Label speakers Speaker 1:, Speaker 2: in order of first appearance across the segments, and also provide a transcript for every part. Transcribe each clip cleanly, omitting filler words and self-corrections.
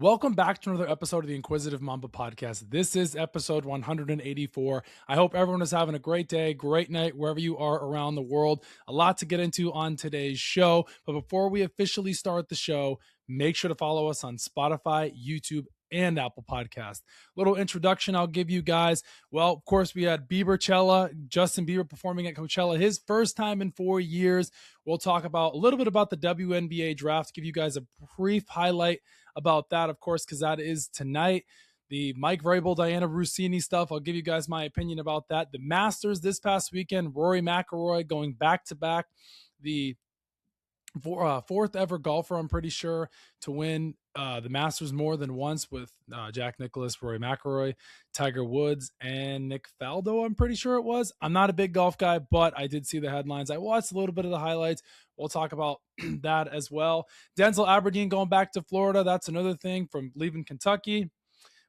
Speaker 1: Welcome back to another episode of the Inquisitive Mamba Podcast. This is episode 184. I hope everyone is having a great day, great night, wherever you are around the world. A lot to get into on today's show. But before we officially start the show, make sure to follow us on Spotify, YouTube, and Apple Podcast. Little introduction I'll give you guys. Well, of course, we had Biebercella, Justin Bieber performing at Coachella, his first time in 4 years. We'll talk about a little bit about the WNBA draft, give you guys a brief highlight about that, of course, because that is tonight. The Mike Vrabel, Dianna Russini stuff, I'll give you guys my opinion about that. The Masters this past weekend, Rory McIlroy going back-to-back. The fourth ever golfer, I'm pretty sure, to win the Masters more than once with Jack Nicklaus, Rory McIlroy, Tiger Woods, and Nick Faldo, I'm pretty sure it was. I'm not a big golf guy, but I did see the headlines. I watched a little bit of the highlights. We'll talk about that as well. Denzel Aberdeen going back to Florida. That's another thing from leaving Kentucky.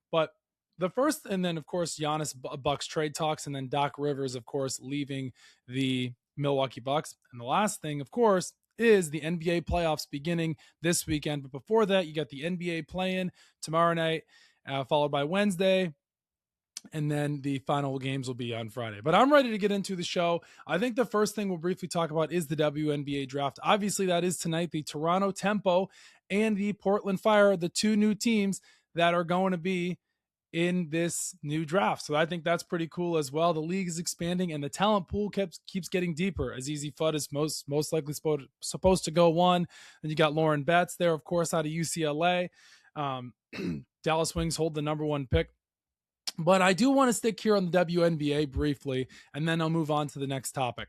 Speaker 1: But the first, and then, of course, Giannis Bucks trade talks, and then Doc Rivers, of course, leaving the Milwaukee Bucks. And the last thing, of course, is the NBA playoffs beginning this weekend. But before that, you got the NBA play-in tomorrow night, followed by Wednesday, and then the final games will be on Friday. But I'm ready to get into the show. I think the first thing we'll briefly talk about is the WNBA draft. Obviously, that is tonight. The Toronto Tempo and the Portland Fire, the two new teams that are going to be in this new draft. So I think that's pretty cool as well. The league is expanding and the talent pool keeps getting deeper. Azizi Fudd is most likely supposed to go one. Then you got Lauren Betts there, of course, out of UCLA. Dallas Wings hold the number one pick. But I do want to stick here on the WNBA briefly, and then I'll move on to the next topic.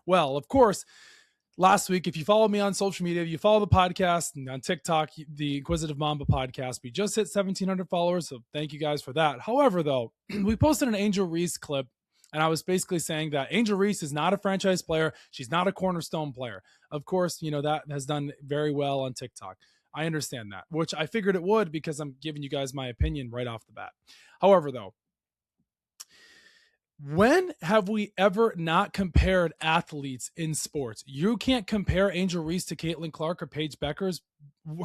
Speaker 1: Well, of course, last week, if you follow me on social media, if you follow the podcast and on TikTok, the Inquisitive Mamba Podcast, we just hit 1,700 followers, so thank you guys for that. However, though, we posted an Angel Reese clip, and I was basically saying that Angel Reese is not a franchise player. She's not a cornerstone player. Of course, that has done very well on TikTok. I understand that, which I figured it would because I'm giving you guys my opinion right off the bat. However, though, when have we ever not compared athletes in sports? You can't compare Angel Reese to Caitlin Clark or Paige Beckers.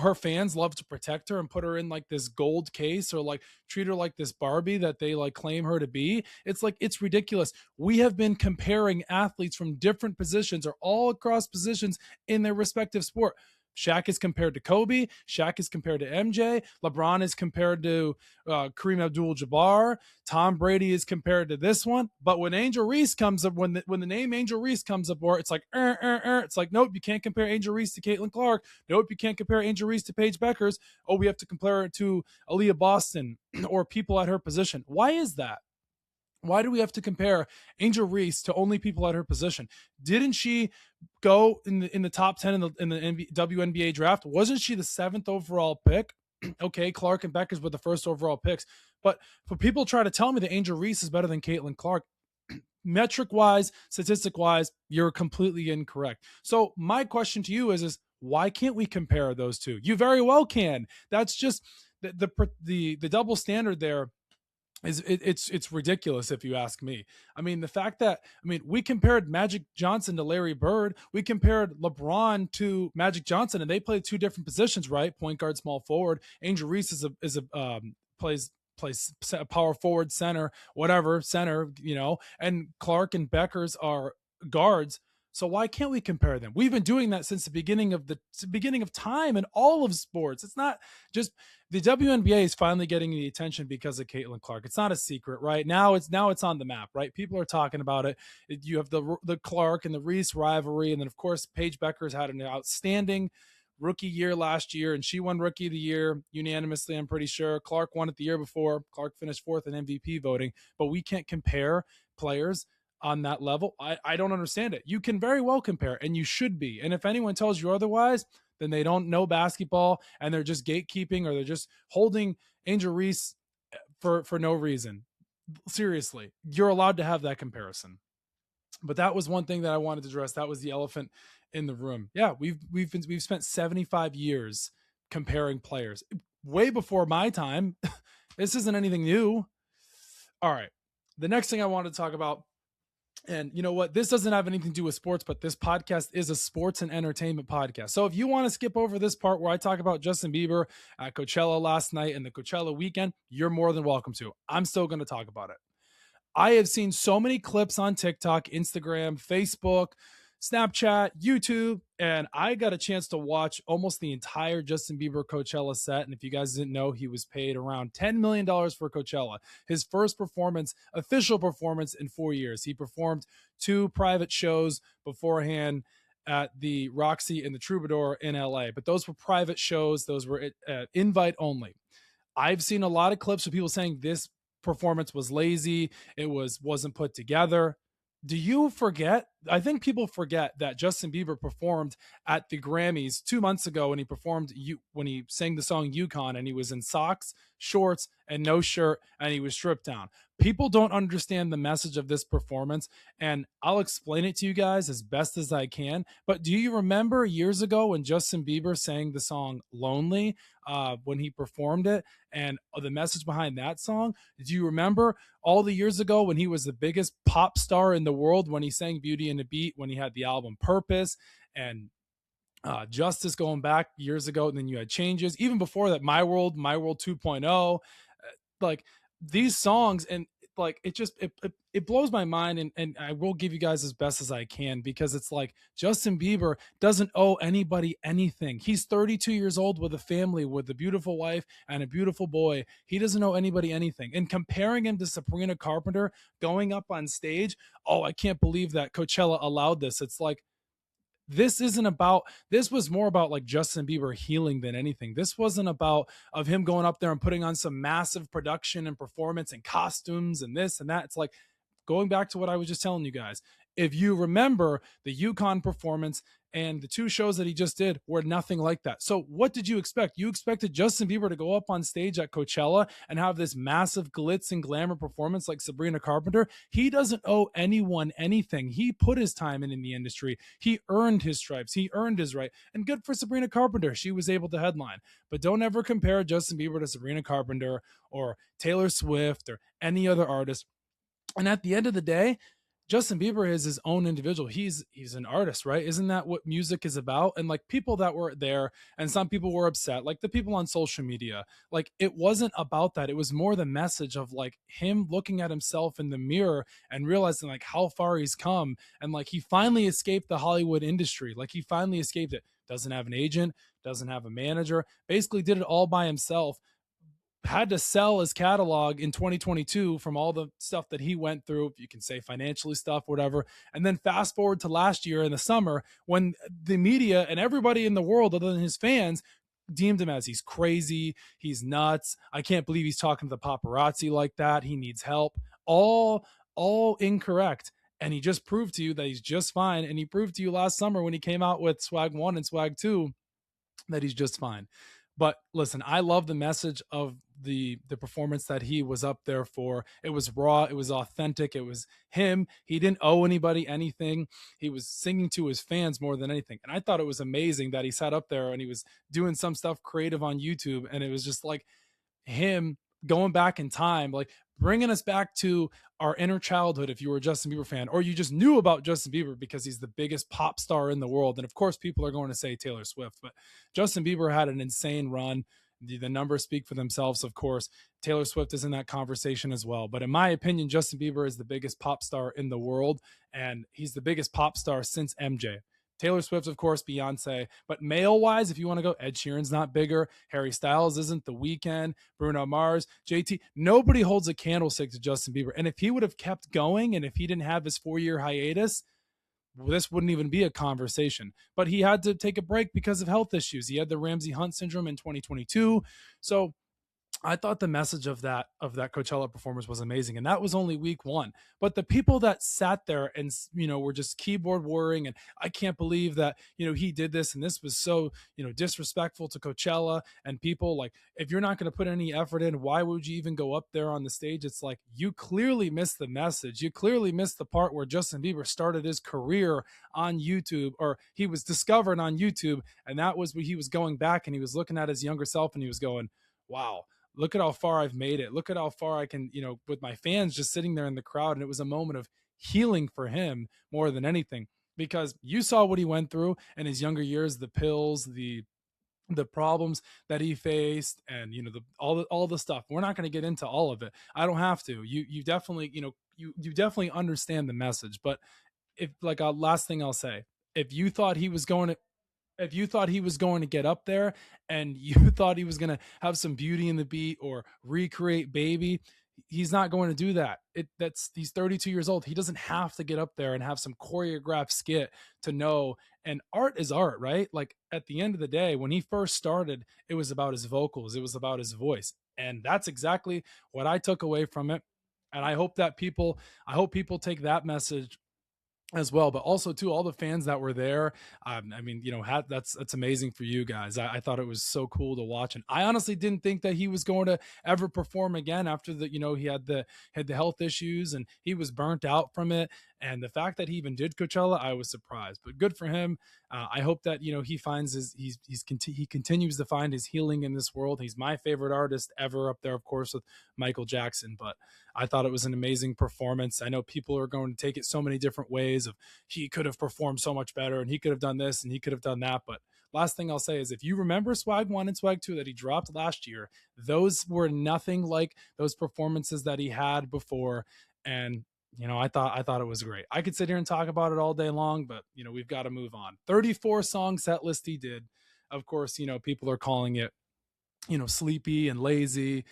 Speaker 1: Her fans love to protect her and put her in like this gold case or like treat her like this Barbie that they like claim her to be. It's ridiculous. We have been comparing athletes from different positions or all across positions in their respective sport. Shaq is compared to Kobe. Shaq is compared to MJ. LeBron is compared to Kareem Abdul-Jabbar. Tom Brady is compared to this one. But when Angel Reese comes up, when the name Angel Reese comes up, or it's like, it's like, nope, you can't compare Angel Reese to Caitlin Clark. Nope, you can't compare Angel Reese to Paige Beckers. Oh, we have to compare it to Aaliyah Boston or people at her position. Why is that? Why do we have to compare Angel Reese to only people at her position? Didn't she go in the top 10 in the WNBA draft? Wasn't she the 7th overall pick? Okay, Clark and Beckers were the first overall picks. But for people try to tell me that Angel Reese is better than Caitlin Clark, metric-wise, statistic-wise, you're completely incorrect. So my question to you is why can't we compare those two? You very well can. That's just the double standard there. It's ridiculous if you ask me. I mean, the fact that we compared Magic Johnson to Larry Bird, we compared LeBron to Magic Johnson, and they played two different positions, right? Point guard, small forward. Angel Reese plays power forward, center, whatever, center, and Clark and Beckers are guards. So why can't we compare them? We've been doing that since the beginning of time in all of sports. It's not just the WNBA is finally getting the attention because of Caitlin Clark. It's not a secret, right? Now it's on the map, right? People are talking about it. You have the Clark and the Reese rivalry, and then of course Paige Beckers had an outstanding rookie year last year, and she won Rookie of the Year unanimously, I'm pretty sure. Clark won it the year before. Clark finished 4th in MVP voting, but we can't compare players on that level. I don't understand it. You can very well compare, and you should be. And if anyone tells you otherwise, then they don't know basketball and they're just gatekeeping, or they're just holding Angel Reese for no reason. Seriously, you're allowed to have that comparison. But that was one thing that I wanted to address. That was the elephant in the room. Yeah, we've spent 75 years comparing players, way before my time. This isn't anything new. All right. The next thing I wanted to talk about And you know what? This doesn't have anything to do with sports, but this podcast is a sports and entertainment podcast. So if you want to skip over this part where I talk about Justin Bieber at Coachella last night and the Coachella weekend, you're more than welcome to. I'm still going to talk about it. I have seen so many clips on TikTok, Instagram, Facebook, Snapchat, YouTube, and I got a chance to watch almost the entire Justin Bieber Coachella set. And if you guys didn't know, he was paid around $10 million for Coachella. His first performance, official performance in 4 years. He performed 2 private shows beforehand at the Roxy and the Troubadour in LA, but those were private shows. Those were invite only. I've seen a lot of clips of people saying this performance was lazy, it wasn't put together. Do you forget? I think people forget that Justin Bieber performed at the Grammys 2 months ago when he sang the song Yukon, and he was in socks, shorts, and no shirt, and he was stripped down. People don't understand the message of this performance, and I'll explain it to you guys as best as I can. But do you remember years ago when Justin Bieber sang the song Lonely, when he performed it, and the message behind that song? Do you remember all the years ago when he was the biggest pop star in the world, when he sang Beauty and the Beat, when he had the album Purpose and Justice going back years ago, and then you had Changes, even before that, My World 2.0, like these songs, and like it blows my mind, and I will give you guys as best as I can, because it's like Justin Bieber doesn't owe anybody anything. He's 32 years old with a family, with a beautiful wife and a beautiful boy. He doesn't owe anybody anything. And comparing him to Sabrina Carpenter going up on stage, oh, I can't believe that Coachella allowed this. It's like, this was more about like Justin Bieber healing than anything. This wasn't about of him going up there and putting on some massive production and performance and costumes and this and that. It's like, going back to what I was just telling you guys, if you remember, the Yukon performance and the 2 shows that he just did were nothing like that. So what did you expect? You expected Justin Bieber to go up on stage at Coachella and have this massive glitz and glamour performance like Sabrina Carpenter? He doesn't owe anyone anything. He put his time in the industry. He earned his stripes. He earned his right. And good for Sabrina Carpenter. She was able to headline. But don't ever compare Justin Bieber to Sabrina Carpenter or Taylor Swift or any other artist. And at the end of the day, Justin Bieber is his own individual. He's an artist, right? Isn't that what music is about? And like, people that were there, and some people were upset, like the people on social media, like it wasn't about that. It was more the message of like him looking at himself in the mirror and realizing like how far he's come. And like, he finally escaped the Hollywood industry. Like, he finally escaped it. Doesn't have an agent, doesn't have a manager, basically did it all by himself. Had to sell his catalog in 2022 from all the stuff that he went through, you can say financially stuff, whatever. And then fast forward to last year in the summer, when the media and everybody in the world other than his fans deemed him as he's crazy, he's nuts, I can't believe he's talking to the paparazzi like that, he needs help. All incorrect. And he just proved to you that he's just fine. And he proved to you last summer when he came out with Swag 1 and Swag 2 that he's just fine. But listen, I love the message of the performance that he was up there for. It was raw, it was authentic, it was him. He didn't owe anybody anything. He was singing to his fans more than anything. And I thought it was amazing that he sat up there and he was doing some stuff creative on YouTube, and it was just like him going back in time, like bringing us back to our inner childhood. If you were a Justin Bieber fan, or you just knew about Justin Bieber because he's the biggest pop star in the world. And of course, people are going to say Taylor Swift, but Justin Bieber had an insane run. The numbers speak for themselves, of course. Taylor Swift is in that conversation as well. But in my opinion, Justin Bieber is the biggest pop star in the world, and he's the biggest pop star since MJ. Taylor Swift, of course, Beyonce. But male-wise, if you want to go, Ed Sheeran's not bigger. Harry Styles isn't. The Weeknd, Bruno Mars, JT. Nobody holds a candlestick to Justin Bieber. And if he would have kept going, and if he didn't have his 4-year hiatus, this wouldn't even be a conversation. But he had to take a break because of health issues. He had the Ramsey Hunt syndrome in 2022. So I thought the message of that Coachella performance was amazing, and that was only week 1. But the people that sat there and were just keyboard warring, and I can't believe that he did this, and this was so disrespectful to Coachella, and people like, if you're not going to put any effort in, why would you even go up there on the stage? It's like, you clearly missed the message. You clearly missed the part where Justin Bieber started his career on YouTube, or he was discovered on YouTube, and that was when he was going back and he was looking at his younger self and he was going, wow, look at how far I've made it. Look at how far I can, with my fans just sitting there in the crowd. And it was a moment of healing for him more than anything, because you saw what he went through in his younger years, the pills, the problems that he faced, and all the stuff. We're not going to get into all of it. I don't have to. You definitely, you definitely understand the message. But if, like, a last thing I'll say, if you thought he was going to if you thought he was going to get up there and you thought he was going to have some Beauty and the Beat or recreate Baby, he's not going to do that. He's 32 years old. He doesn't have to get up there and have some choreographed skit to know. And art is art, right? Like, at the end of the day, when he first started, it was about his vocals, it was about his voice. And that's exactly what I took away from it. And I hope people take that message as well, but also to all the fans that were there. I mean, that's amazing for you guys. I thought it was so cool to watch, and I honestly didn't think that he was going to ever perform again after he had the health issues and he was burnt out from it. And the fact that he even did Coachella, I was surprised. But good for him. I hope that he finds he continues to find his healing in this world. He's my favorite artist ever, up there, of course, with Michael Jackson. But I thought it was an amazing performance. I know people are going to take it so many different ways of he could have performed so much better and he could have done this and he could have done that. But last thing I'll say is, if you remember Swag 1 and Swag 2 that he dropped last year, those were nothing like those performances that he had before. And I thought it was great. I could sit here and talk about it all day long, but we've got to move on. 34 song set list he did. Of course, people are calling it sleepy and lazy.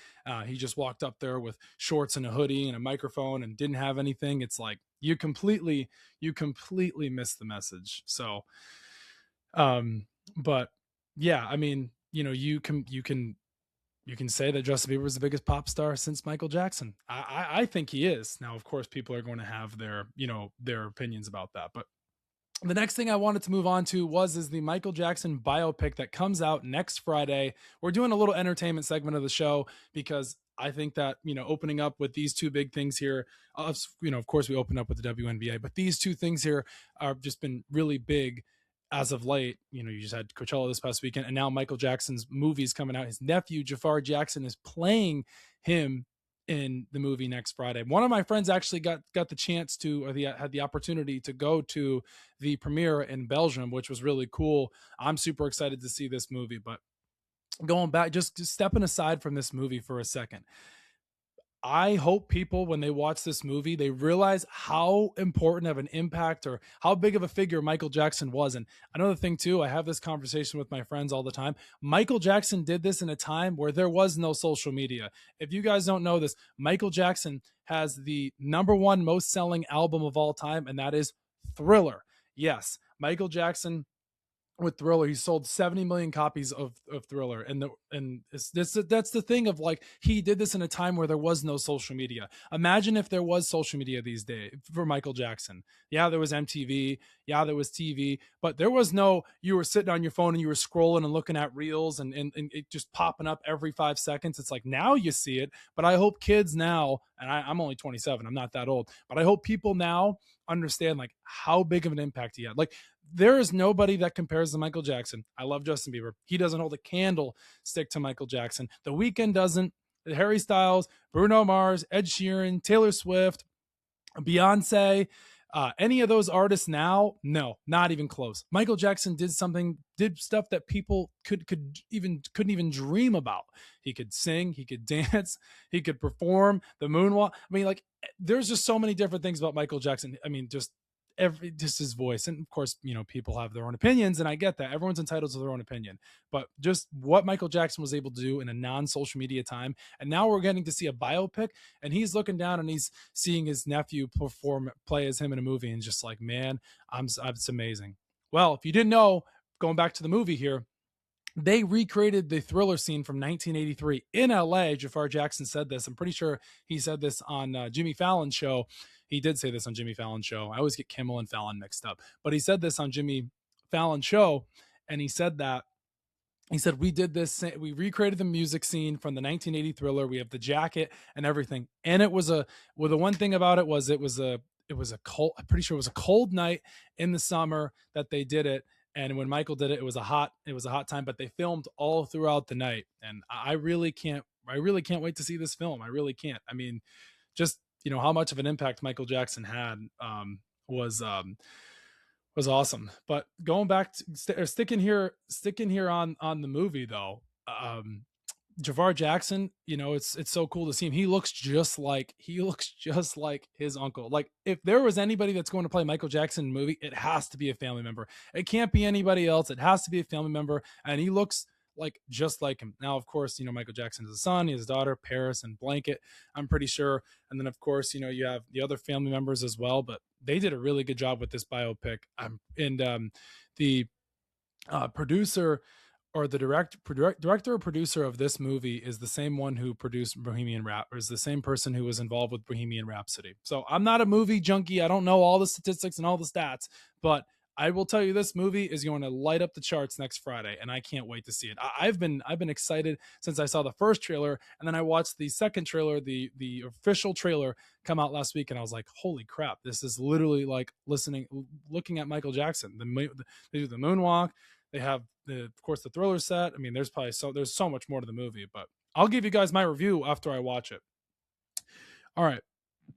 Speaker 1: He just walked up there with shorts and a hoodie and a microphone and didn't have anything. It's like you completely missed the message. So, but yeah, I mean, you can say that Justin Bieber was the biggest pop star since Michael Jackson. I think he is. Now, of course, people are going to have their opinions about that, but the next thing I wanted to move on to is the Michael Jackson biopic that comes out next Friday. We're doing a little entertainment segment of the show because I think that, opening up with these two big things here, of course we opened up with the WNBA, but these two things here are just been really big as of late. You just had Coachella this past weekend, and now Michael Jackson's movie's coming out. His nephew, Jafar Jackson, is playing him in the movie next Friday. One of my friends actually got the chance to, or had the opportunity to go to the premiere in Belgium, which was really cool. I'm super excited to see this movie. But going back, just stepping aside from this movie for a second, I hope people, when they watch this movie, they realize how important of an impact or how big of a figure Michael Jackson was. And another thing too, I have this conversation with my friends all the time. Michael Jackson did this in a time where there was no social media. If you guys don't know this, Michael Jackson has the #1 most selling album of all time, and that is Thriller. Yes, Michael Jackson with Thriller, he sold 70 million copies of Thriller, and that's the thing of, like, he did this in a time where there was no social media. Imagine if there was social media these days for Michael Jackson. Yeah, there was MTV, yeah, there was TV, but there was no, you were sitting on your phone and you were scrolling and looking at reels and it just popping up every 5 seconds. It's like, now you see it. But I hope kids now, and I'm only 27, I'm not that old, but I hope people now understand, like, how big of an impact he had. Like, there is nobody that compares to Michael Jackson. I love Justin Bieber. He doesn't hold a candlestick to Michael Jackson. The Weeknd doesn't. Harry Styles, Bruno Mars, Ed Sheeran, Taylor Swift, Beyonce, any of those artists now, no, not even close. Michael Jackson did stuff that people couldn't even dream about. He could sing, he could dance, he could perform the moonwalk. I mean, like, there's just so many different things about Michael Jackson. I mean, just his voice. And of course, people have their own opinions, and I get that. Everyone's entitled to their own opinion. But just what Michael Jackson was able to do in a non-social media time, and now we're getting to see a biopic, and he's looking down and he's seeing his nephew play as him in a movie, and just like, man, it's amazing. Well, if you didn't know, going back to the movie here, they recreated the Thriller scene from 1983 in LA. Jafar Jackson said this. I'm pretty sure he said this on Jimmy Fallon's show. He did say this on Jimmy Fallon's show. I always get Kimmel and Fallon mixed up, but he said this on Jimmy Fallon's show. And he said, we did this. We recreated the music scene from the 1980 Thriller. We have the jacket and everything. And the one thing about it was, it was a cold, I'm pretty sure it was a cold night in the summer that they did it. And when Michael did it, it was a hot time, but they filmed all throughout the night. And I really can't wait to see this film. I really can't. I mean, just, how much of an impact Michael Jackson had was awesome. But going back to sticking here on the movie though, Javar Jackson, it's so cool to see him. He looks just like his uncle. Like if there was anybody that's going to play Michael Jackson in the movie, it has to be a family member. It can't be anybody else. It has to be a family member, and he looks like just like him. Now, of course, Michael Jackson has a son, he has a daughter, Paris and Blanket, I'm pretty sure. And then of course, you have the other family members as well, but they did a really good job with this biopic. And the producer or the director or producer of this movie is the same one who produced Bohemian Rhapsody, is the same person who was involved with Bohemian Rhapsody. So I'm not a movie junkie. I don't know all the statistics and all the stats, but I will tell you this movie is going to light up the charts next Friday, and I can't wait to see it. I've been excited since I saw the first trailer, and then I watched the second trailer, the official trailer come out last week, and I was like, holy crap, this is literally like looking at Michael Jackson. They do the moonwalk. They have of course the Thriller set. I mean, there's so much more to the movie, but I'll give you guys my review after I watch it. All right.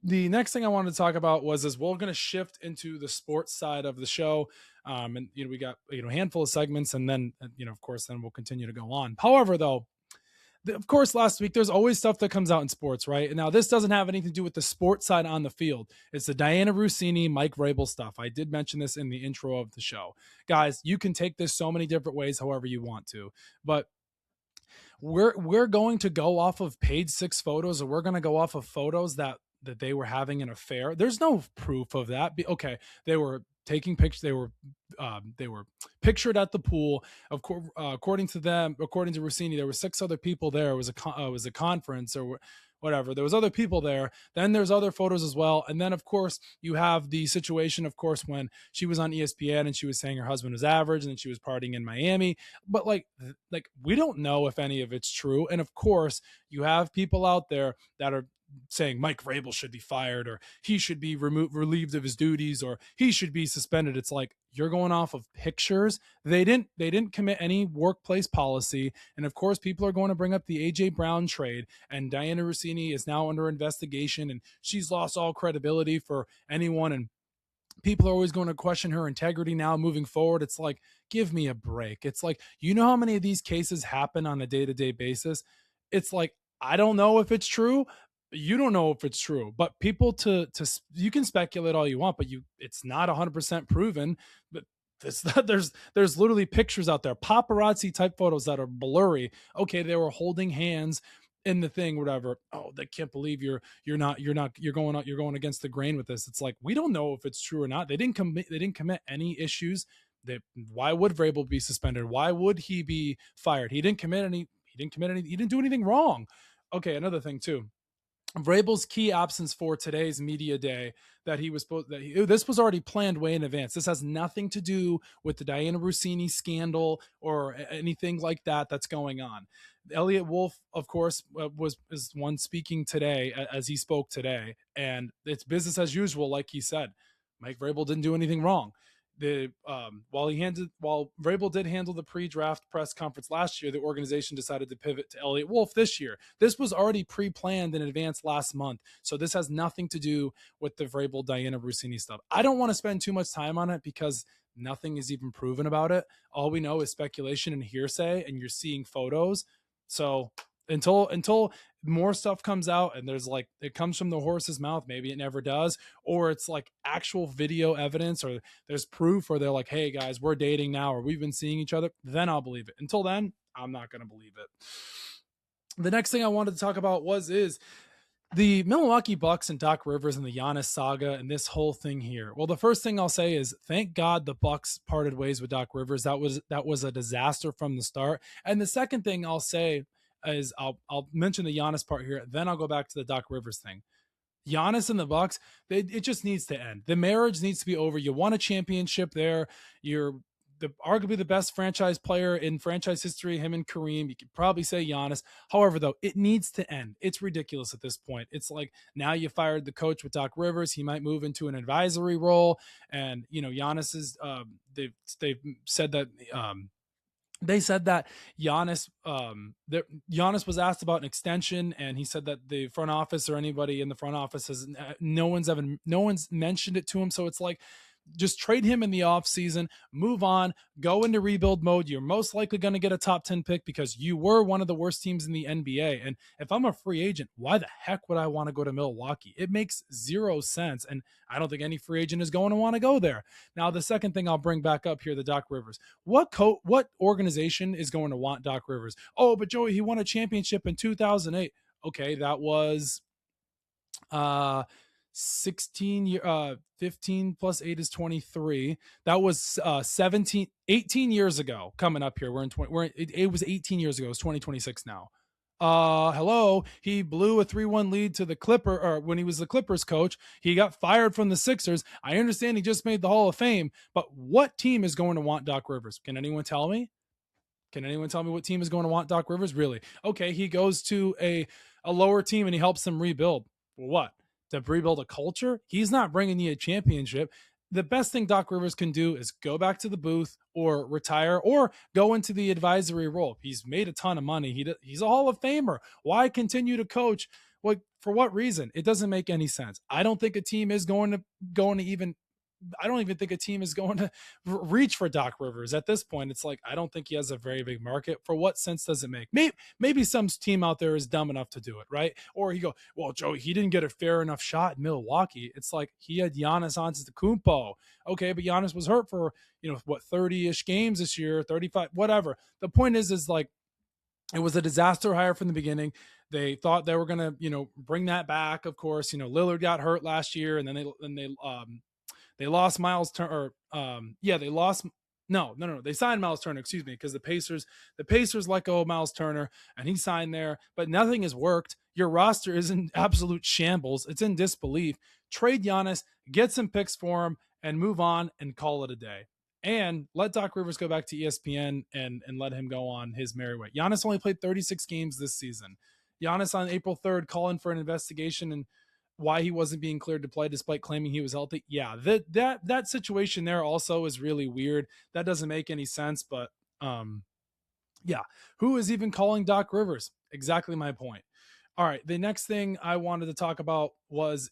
Speaker 1: The next thing I wanted to talk about is we're going to shift into the sports side of the show. And we got a handful of segments, and then of course then we'll continue to go on. However, though, of course, last week, there's always stuff that comes out in sports, right? And now this doesn't have anything to do with the sports side on the field. It's the Dianna Russini, Mike Vrabel stuff. I did mention this in the intro of the show. Guys, you can take this so many different ways, however you want to. But we're going to go off of page 6 photos, or we're going to go off of photos that they were having an affair. There's no proof of that. Okay, they were taking pictures. They were pictured at the pool. Of course, according to Russini, there were 6 other people there. It was a conference or whatever. There was other people there. Then there's other photos as well. And then of course you have the situation, of course, when she was on ESPN and she was saying her husband was average and then she was partying in Miami. But like we don't know if any of it's true. And of course you have people out there that are saying Mike Vrabel should be fired, or he should be relieved of his duties, or he should be suspended. It's like, you're going off of pictures. They didn't commit any workplace policy. And of course, people are going to bring up the AJ Brown trade, and Dianna Russini is now under investigation, and she's lost all credibility for anyone. And people are always going to question her integrity now moving forward. It's like, give me a break. It's like, how many of these cases happen on a day-to-day basis? It's like, I don't know if it's true. You don't know if it's true, but people you can speculate all you want, but it's not 100% proven. But there's literally pictures out there, paparazzi type photos that are blurry. Okay, they were holding hands in the thing, whatever. Oh, they can't believe you're going against the grain with this. It's like, we don't know if it's true or not. They didn't commit any issues. Why would Vrabel be suspended? Why would he be fired? He didn't do anything wrong. Okay, another thing too. Vrabel's key absence for today's media day this was already planned way in advance. This has nothing to do with the Dianna Russini scandal or anything like that that's going on. Elliot Wolf, of course, is one speaking today as he spoke today, and it's business as usual, like he said. Mike Vrabel didn't do anything wrong. While Vrabel did handle the pre-draft press conference last year, the organization decided to pivot to Elliot Wolf this year. This was already pre-planned in advance last month, so this has nothing to do with the Vrabel Dianna Russini stuff. I don't want to spend too much time on it because nothing is even proven about it. All we know is speculation and hearsay, and you're seeing photos. So until more stuff comes out and there's like, it comes from the horse's mouth, maybe it never does, or it's like actual video evidence, or there's proof, or they're like, hey guys, we're dating now, or we've been seeing each other, then I'll believe it. Until then, I'm not going to believe it. The next thing I wanted to talk about is the Milwaukee Bucks and Doc Rivers and the Giannis saga and this whole thing here. Well, the first thing I'll say is thank God the Bucks parted ways with Doc Rivers. That was a disaster from the start. And the second thing I'll say is I'll mention the Giannis part here, then I'll go back to the Doc Rivers thing. Giannis and the Bucks, it just needs to end. The marriage needs to be over. You won a championship there. You're arguably the best franchise player in franchise history, him and Kareem. You could probably say Giannis. However, though, it needs to end. It's ridiculous at this point. It's like, now you fired the coach with Doc Rivers. He might move into an advisory role. And, Giannis is, they've said that they said that Giannis was asked about an extension, and he said that the front office or anybody in the front office has no one's mentioned it to him. So it's like, just trade him in the offseason, move on, go into rebuild mode. You're most likely going to get a top 10 pick because you were one of the worst teams in the NBA. And if I'm a free agent, why the heck would I want to go to Milwaukee? It makes zero sense. And I don't think any free agent is going to want to go there. Now, the second thing I'll bring back up here, the Doc Rivers. What organization is going to want Doc Rivers? Oh, but Joey, he won a championship in 2008. Okay, that was 15 plus 8 is 23. That was 18 years ago. Coming up here, it was 18 years ago. It's 2026 now. Hello, he blew a 3-1 lead to the Clipper, or when he was the Clippers coach. He got fired from the Sixers. I understand he just made the Hall of Fame, but what team is going to want Doc Rivers? Can anyone tell me? Can anyone tell me what team is going to want Doc Rivers? Really? Okay, he goes to a lower team and he helps them rebuild. For what? To rebuild a culture? He's not bringing you a championship. The best thing Doc Rivers can do is go back to the booth or retire or go into the advisory role. He's made a ton of money. He's a Hall of Famer. Why continue to coach? Like, for what reason? It doesn't make any sense. I don't think a team is going to even I don't even think a team is going to reach for Doc Rivers at this point. It's like, I don't think he has a very big market. For what sense does it make? Maybe some team out there is dumb enough to do it, right? Or you go, well, Joey, he didn't get a fair enough shot in Milwaukee. It's like he had Giannis Antetokounmpo. Okay, but Giannis was hurt for 30-ish games this year, 35, whatever. The point is like, it was a disaster hire from the beginning. They thought they were going to, bring that back. Of course, Lillard got hurt last year, and then they lost Miles Turner. They lost. No. They signed Miles Turner, excuse me, because the Pacers let go of Miles Turner and he signed there, but nothing has worked. Your roster is in absolute shambles. It's in disbelief. Trade Giannis, get some picks for him, and move on and call it a day. And let Doc Rivers go back to ESPN and let him go on his merry way. Giannis only played 36 games this season. Giannis on April 3rd calling for an investigation and why he wasn't being cleared to play despite claiming he was healthy. Yeah, that situation there also is really weird. That doesn't make any sense, but yeah. Who is even calling Doc Rivers? Exactly my point. All right, the next thing I wanted to talk about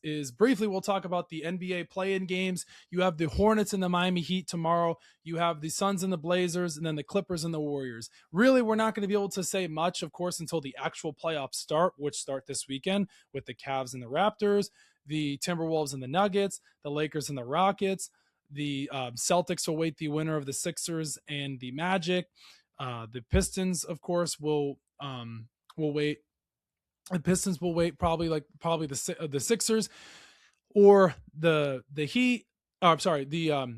Speaker 1: is briefly we'll talk about the NBA play-in games. You have the Hornets and the Miami Heat tomorrow. You have the Suns and the Blazers, and then the Clippers and the Warriors. Really, we're not going to be able to say much, of course, until the actual playoffs start, which start this weekend with the Cavs and the Raptors, the Timberwolves and the Nuggets, the Lakers and the Rockets. The Celtics await the winner of the Sixers and the Magic. The Pistons, of course, will wait. The Pistons will wait probably the Sixers or the Heat. The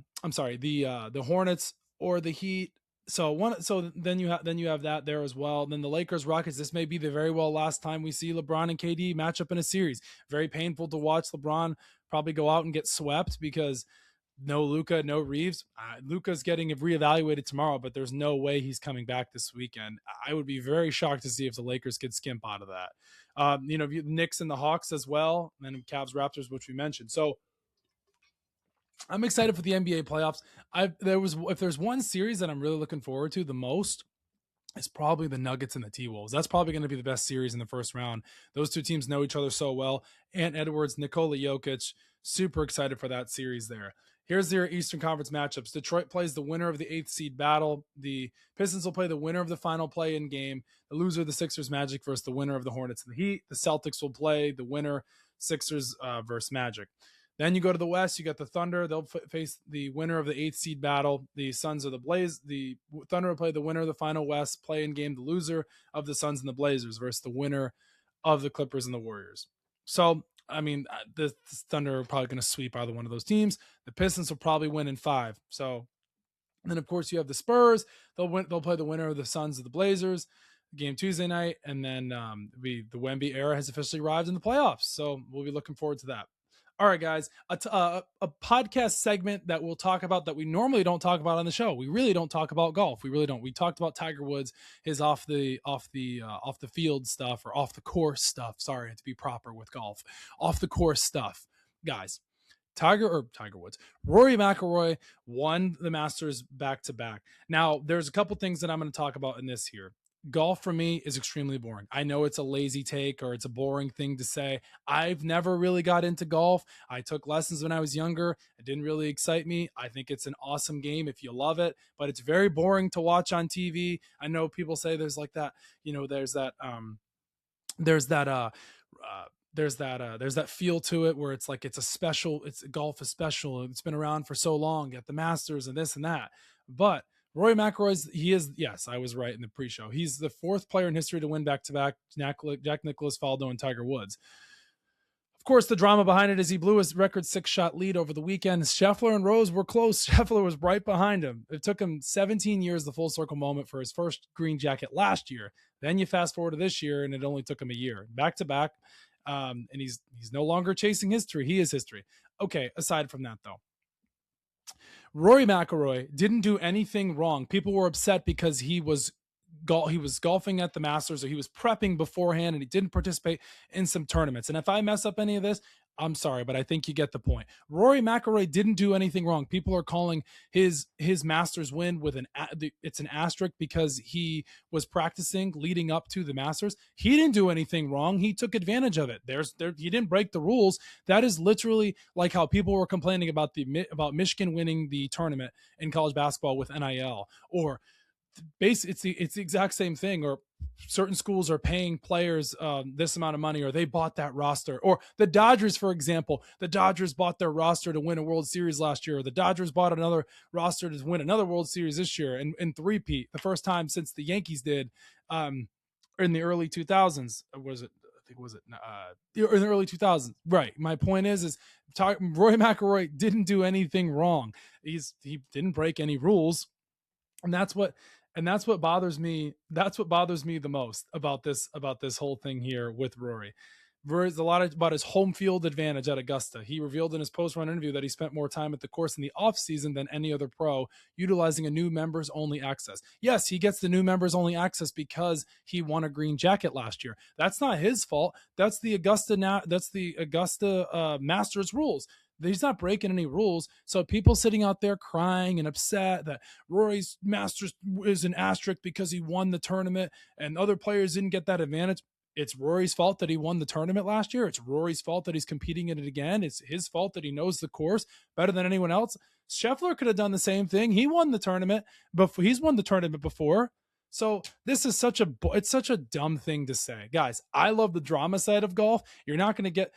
Speaker 1: Hornets or the Heat. So then you have that there as well. Then the Lakers Rockets. This may be the very well last time we see LeBron and KD match up in a series. Very painful to watch LeBron probably go out and get swept because no Luka, no Reeves. Luka's getting reevaluated tomorrow, but there's no way he's coming back this weekend. I would be very shocked to see if the Lakers could skimp out of that. The Knicks and the Hawks as well, and then Cavs, Raptors, which we mentioned. So I'm excited for the NBA playoffs. If there's one series that I'm really looking forward to the most, it's probably the Nuggets and the T-Wolves. That's probably going to be the best series in the first round. Those two teams know each other so well. Ant Edwards, Nikola Jokic, super excited for that series there. Here's their Eastern Conference matchups. Detroit plays the winner of the 8th seed battle. The Pistons will play the winner of the final play-in game. The loser of the Sixers Magic versus the winner of the Hornets and the Heat. The Celtics will play the winner Sixers versus Magic. Then you go to the West, you got the Thunder. They'll face the winner of the 8th seed battle. The Suns or the Blazers. The Thunder will play the winner of the final West play-in game. The loser of the Suns and the Blazers versus the winner of the Clippers and the Warriors. So, I mean, the Thunder are probably going to sweep either one of those teams. The Pistons will probably win in 5. So, and then of course you have the Spurs. They'll play the winner of the Suns or the Blazers. Game Tuesday night, and then the Wemby era has officially arrived in the playoffs. So we'll be looking forward to that. All right, guys, a podcast segment that we'll talk about that we normally don't talk about on the show. We really don't talk about golf. We really don't. We talked about Tiger Woods, his off the field stuff or off the course stuff. Sorry, to be proper with golf, off the course stuff, guys. Rory McIlroy won the Masters back to back. Now, there's a couple things that I'm going to talk about in this here. Golf for me is extremely boring. I know it's a lazy take or it's a boring thing to say. I've never really got into golf. I took lessons when I was younger. It didn't really excite me. I think it's an awesome game if you love it, but it's very boring to watch on TV. I know people say there's like that, there's that feel to it where it's like golf is special. It's been around for so long at the Masters and this and that. But Rory McIlroy, yes, I was right in the pre-show. He's the fourth player in history to win back-to-back, Jack Nicklaus, Faldo, and Tiger Woods. Of course, the drama behind it is he blew his record 6-shot lead over the weekend. Scheffler and Rose were close. Scheffler was right behind him. It took him 17 years, the full circle moment, for his first green jacket last year. Then you fast forward to this year, and it only took him a year. Back-to-back, and he's no longer chasing history. He is history. Okay, aside from that, though. Rory McIlroy didn't do anything wrong. People were upset because he was golfing at the Masters, or he was prepping beforehand, and he didn't participate in some tournaments. And if I mess up any of this, I'm sorry, but I think you get the point. Rory McIlroy didn't do anything wrong. People are calling his Masters win with it's an asterisk because he was practicing leading up to the Masters. He didn't do anything wrong. He took advantage of it. He didn't break the rules. That is literally like how people were complaining about Michigan winning the tournament in college basketball with NIL, or it's the exact same thing. Or certain schools are paying players this amount of money, or they bought that roster. Or the Dodgers, for example, the Dodgers bought their roster to win a World Series last year. Or the Dodgers bought another roster to win another World Series this year, and three-peat, the first time since the Yankees did in the early 2000s. In the early 2000s. Right. My point is Rory McIlroy didn't do anything wrong. He didn't break any rules. And that's what bothers me. That's what bothers me the most about this whole thing here with Rory. Rory's a lot about his home field advantage at Augusta. He revealed in his post-run interview that he spent more time at the course in the offseason than any other pro, utilizing a new members-only access. Yes, he gets the new members-only access because he won a green jacket last year. That's not his fault. That's the Augusta Masters rules. He's not breaking any rules. So people sitting out there crying and upset that Rory's Masters is an asterisk because he won the tournament and other players didn't get that advantage. It's Rory's fault that he won the tournament last year. It's Rory's fault that he's competing in it again. It's his fault that he knows the course better than anyone else. Scheffler could have done the same thing. He won the tournament, but he's won the tournament before. So this is such a dumb thing to say. Guys, I love the drama side of golf. You're not going to get...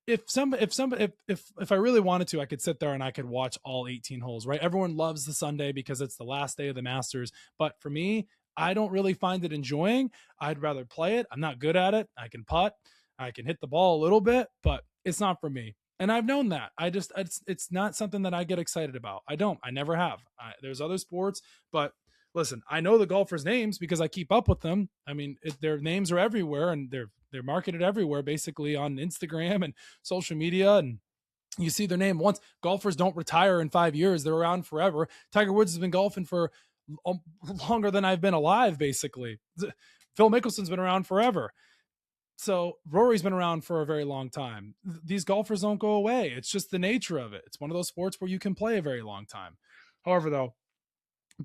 Speaker 1: If I really wanted to, I could sit there and I could watch all 18 holes, right? Everyone loves the Sunday because it's the last day of the Masters. But for me, I don't really find it enjoying. I'd rather play it. I'm not good at it. I can putt. I can hit the ball a little bit, but it's not for me. And I've known that. It's not something that I get excited about. I never have. There's other sports, but listen, I know the golfers' names because I keep up with them. I mean, their names are everywhere, and they're marketed everywhere, basically on Instagram and social media. And you see their name once. Golfers don't retire in 5 years. They're around forever. Tiger Woods has been golfing for longer than I've been alive, basically. Phil Mickelson's been around forever. So Rory's been around for a very long time. These golfers don't go away. It's just the nature of it. It's one of those sports where you can play a very long time. However, though,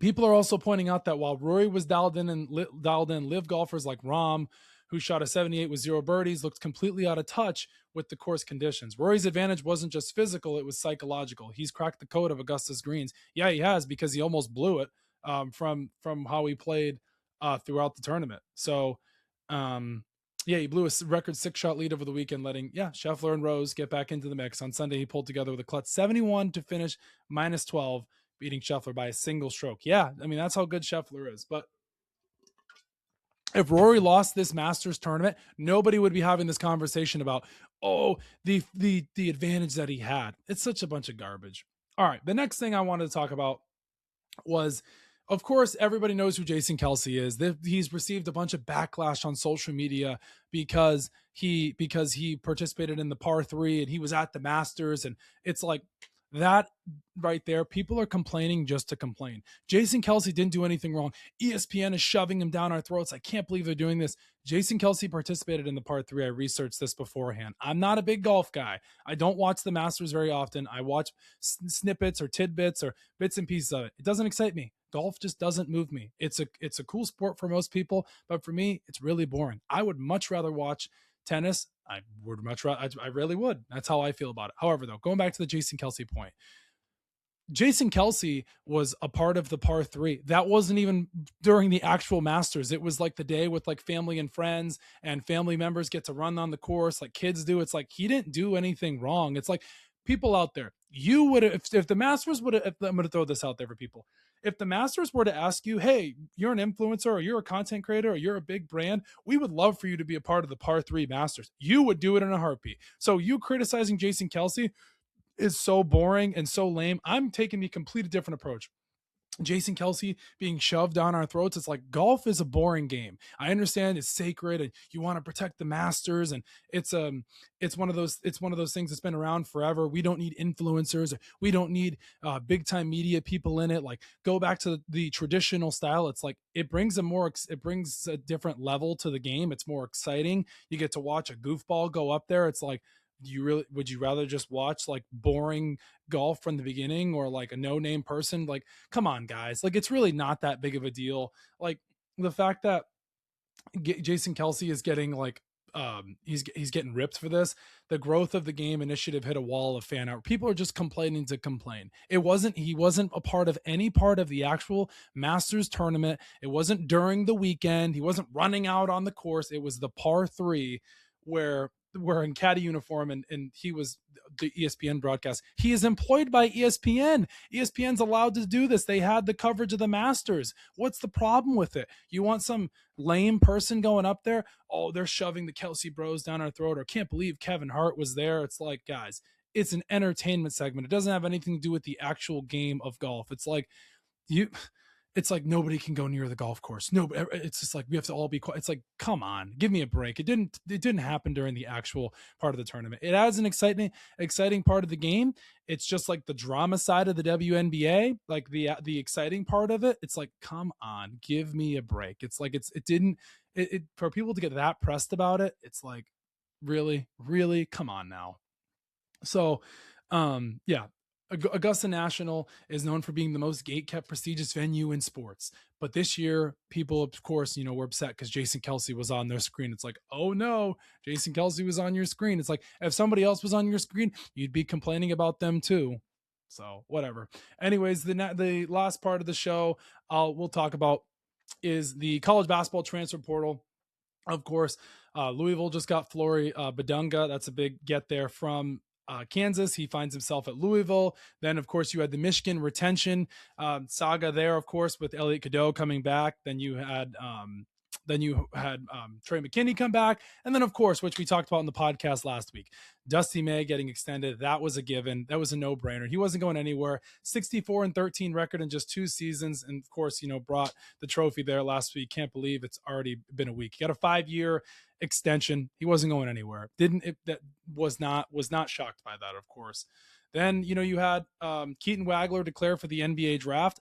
Speaker 1: people are also pointing out that while Rory was dialed in, live golfers like Rahm, who shot a 78 with 0 birdies, looked completely out of touch with the course conditions. Rory's advantage wasn't just physical, it was psychological. He's cracked the code of Augusta's greens. Yeah, he has, because he almost blew it from how he played throughout the tournament. So, he blew a record 6-shot lead over the weekend, letting Scheffler and Rose get back into the mix. On Sunday, he pulled together with a clutch 71 to finish -12, beating Scheffler by a single stroke. Yeah, I mean, that's how good Scheffler is. But if Rory lost this Masters tournament, nobody would be having this conversation about, the advantage that he had. It's such a bunch of garbage. All right, the next thing I wanted to talk about was, of course, everybody knows who Jason Kelce is. He's received a bunch of backlash on social media because he participated in the par 3 and he was at the Masters. And it's like, That right there, people are complaining just to complain. Jason Kelsey didn't do anything wrong. ESPN is shoving him down our throats. I can't believe they're doing this. Jason Kelsey participated in the par three. I researched this beforehand. I'm not a big golf guy. I don't watch the Masters very often. I watch snippets or tidbits or bits and pieces of it. It doesn't excite me. Golf just doesn't move me. It's a cool sport for most people, but for me, it's really boring. I would much rather watch tennis. I would much rather, I really would. That's how I feel about it. However, though, going back to the Jason Kelsey point, Jason Kelsey was a part of the par three. That wasn't even during the actual Masters. It was like the day with like family and friends, and family members get to run on the course like kids do. It's like he didn't do anything wrong. It's like people out there, you would have, if the Masters would have, I'm going to throw this out there for people. If the Masters were to ask you, hey, you're an influencer or you're a content creator or you're a big brand, we would love for you to be a part of the par three Masters. You would do it in a heartbeat. So you criticizing Jason Kelsey is so boring and so lame. I'm taking the complete different approach. Jason Kelsey being shoved down our throats. It's like golf is a boring game. I understand it's sacred and you want to protect the Masters, and it's one of those things that's been around forever. We don't need influencers. We don't need big time media people in it. Like go back to the traditional style. It's like it brings a different level to the game. It's more exciting. You get to watch a goofball go up there. It's like, would you rather just watch like boring golf from the beginning, or like a no-name person? Like, come on, guys. Like, it's really not that big of a deal. Like the fact that Jason Kelsey is getting like he's getting ripped for this. The growth of the game initiative hit a wall of fan art. People are just complaining to complain. He wasn't a part of any part of the actual Masters tournament. It wasn't during the weekend. He wasn't running out on the course. It was the par three where we're in caddy uniform, and he was the ESPN broadcast. He is employed by ESPN. ESPN's allowed to do this. They had the coverage of the Masters. What's the problem with it? You want some lame person going up there? Oh, they're shoving the Kelsey bros down our throat, or can't believe Kevin Hart was there. It's like, guys, it's an entertainment segment. It doesn't have anything to do with the actual game of golf. It's like nobody can go near the golf course. No, it's just like we have to all be quiet. It's like, come on, give me a break. It didn't happen during the actual part of the tournament. It has an exciting part of the game. It's just like the drama side of the WNBA, like the exciting part of it. It's like, come on, give me a break. It's like it for people to get that pressed about it. It's like, really, really, come on now. So, yeah, Augusta National is known for being the most gate-kept, prestigious venue in sports. But this year, people, of course, were upset because Jason Kelsey was on their screen. It's like, oh no, Jason Kelsey was on your screen. It's like, if somebody else was on your screen, you'd be complaining about them too. So whatever. Anyways, the last part of the show we'll talk about is the college basketball transfer portal. Of course, Louisville just got Flory Badunga. That's a big get there from Kansas. He finds himself at Louisville. Then, of course, you had the Michigan retention saga there, of course, with Elliot Cadeau coming back. Then you had Trey McKinney come back. And then, of course, which we talked about in the podcast last week, Dusty May getting extended. That was a given. That was a no-brainer. He wasn't going anywhere. 64-13 record in just 2 seasons. And, of course, brought the trophy there last week. Can't believe it's already been a week. He got a 5-year extension. He wasn't going anywhere. That was not shocked by that, of course. Then, you had Keaton Wagler declare for the NBA draft.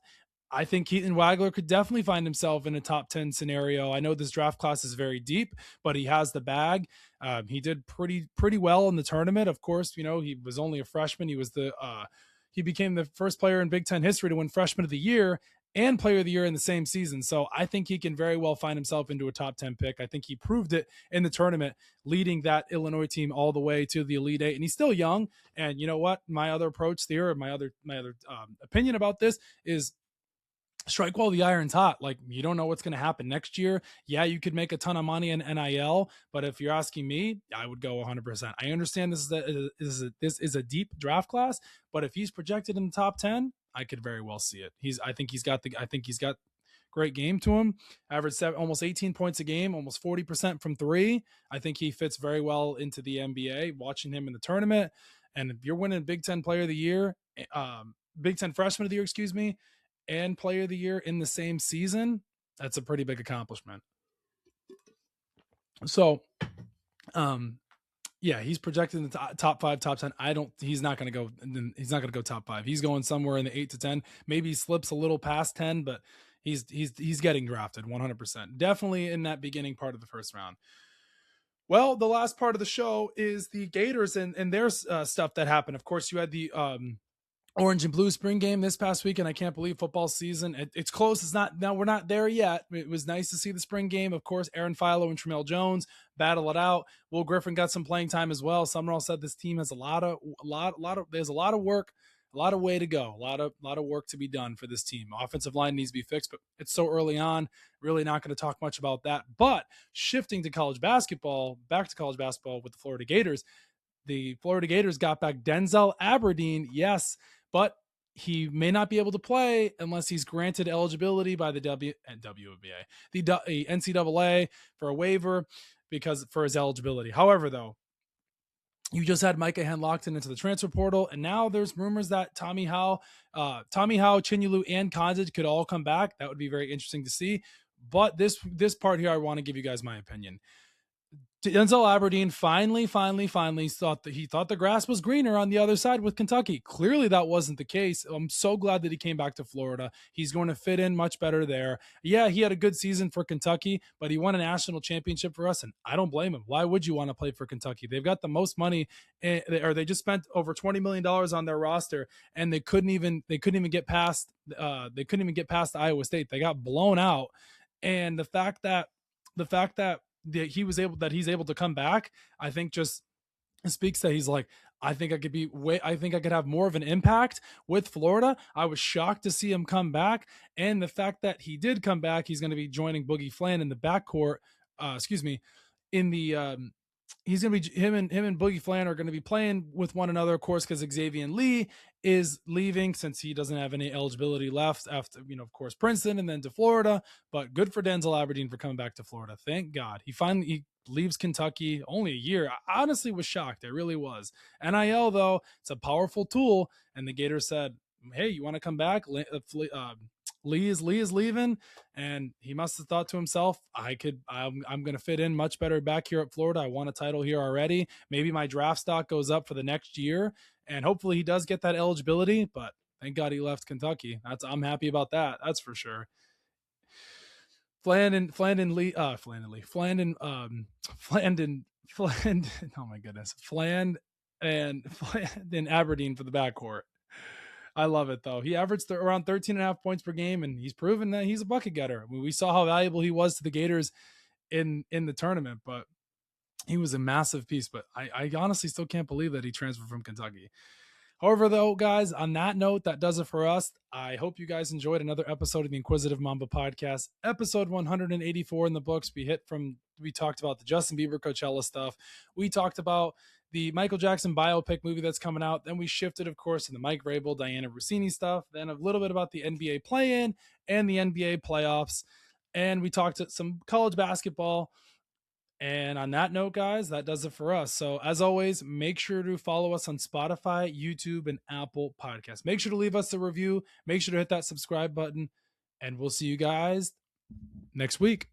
Speaker 1: I think Keaton Wagler could definitely find himself in a top 10 scenario. I know this draft class is very deep, but he has the bag. He did pretty well in the tournament. Of course, he was only a freshman. He became the first player in Big Ten history to win Freshman of the Year and Player of the Year in the same season. So I think he can very well find himself into a top 10 pick. I think he proved it in the tournament, leading that Illinois team all the way to the Elite Eight. And he's still young. And you know what? My other approach there, my other opinion about this is, strike while the iron's hot. Like, you don't know what's going to happen next year. Yeah, you could make a ton of money in NIL, but if you're asking me, I would go 100%. I understand this is a deep draft class, but if he's projected in the top 10, I could very well see it. I think he's got great game to him. Averaged almost 18 points a game, almost 40% from 3. I think he fits very well into the NBA. Watching him in the tournament, and if you're winning Big Ten Player of the Year, Big Ten Freshman of the Year, excuse me, and Player of the Year in the same season, that's a pretty big accomplishment. So, Yeah, he's projected in the top 5, top 10. He's not going to go. He's not going to go top 5. He's going somewhere in the 8 to 10. Maybe he slips a little past 10, but he's getting drafted 100%. Definitely in that beginning part of the first round. Well, the last part of the show is the Gators and their stuff that happened. Of course, you had the Orange and Blue spring game this past weekend. I can't believe football season. It's close. It's not. Now we're not there yet. It was nice to see the spring game. Of course, Aaron Philo and Tramel Jones battle it out. Will Griffin got some playing time as well. Summerall said this team has there's a lot of work, a lot of way to go, a lot of work to be done for this team. Offensive line needs to be fixed, but it's so early on. Really not going to talk much about that. But shifting to college basketball, back to college basketball with the Florida Gators. The Florida Gators got back Denzel Aberdeen, yes, but he may not be able to play unless he's granted eligibility by the WNBA, the NCAA for a waiver for his eligibility. However, though, you just had Micah Henn locked into the transfer portal, and now there's rumors that Tommy Howe, Chinyulu, and Condit could all come back. That would be very interesting to see. But this part here, I want to give you guys my opinion. Denzel Aberdeen finally thought the grass was greener on the other side with Kentucky. Clearly that wasn't the case. I'm so glad that he came back to Florida. He's going to fit in much better there. Yeah, he had a good season for Kentucky, but he won a national championship for us, and I don't blame him. Why would you want to play for Kentucky? They've got the most money, or they just spent over $20 million on their roster, and they couldn't even get past Iowa State. They got blown out, and the fact that he's able to come back, I think just speaks that he's like, I think I could have more of an impact with Florida. I was shocked to see him come back. And the fact that he did come back, he's going to be joining Boogie Flan in the backcourt, he's going to be him and Boogie Flan are going to be playing with one another, of course, because Xavier Lee is leaving since he doesn't have any eligibility left after, of course, Princeton and then to Florida. But good for Denzel Aberdeen for coming back to Florida. Thank God. He leaves Kentucky only a year. I honestly was shocked. I really was. NIL, though, it's a powerful tool. And the Gators said, hey, you want to come back? Lee is leaving, and he must have thought to himself, I'm going to fit in much better back here at Florida. I won a title here already. Maybe my draft stock goes up for the next year, and hopefully he does get that eligibility, but thank God he left Kentucky. I'm happy about that. That's for sure. Flandon, oh my goodness. Fland and Aberdeen for the backcourt. I love it, though. He averaged around 13.5 points per game, and he's proven that he's a bucket getter. I mean, we saw how valuable he was to the Gators in the tournament, but he was a massive piece. But I honestly still can't believe that he transferred from Kentucky. However, though, guys, on that note, that does it for us. I hope you guys enjoyed another episode of the Inquisitive Mamba Podcast, episode 184 in the books. We talked about the Justin Bieber Coachella stuff. We talked about the Michael Jackson biopic movie that's coming out. Then we shifted, of course, to the Mike Vrabel, Dianna Russini stuff. Then a little bit about the NBA play-in and the NBA playoffs. And we talked some college basketball. And on that note, guys, that does it for us. So as always, make sure to follow us on Spotify, YouTube, and Apple Podcasts. Make sure to leave us a review. Make sure to hit that subscribe button. And we'll see you guys next week.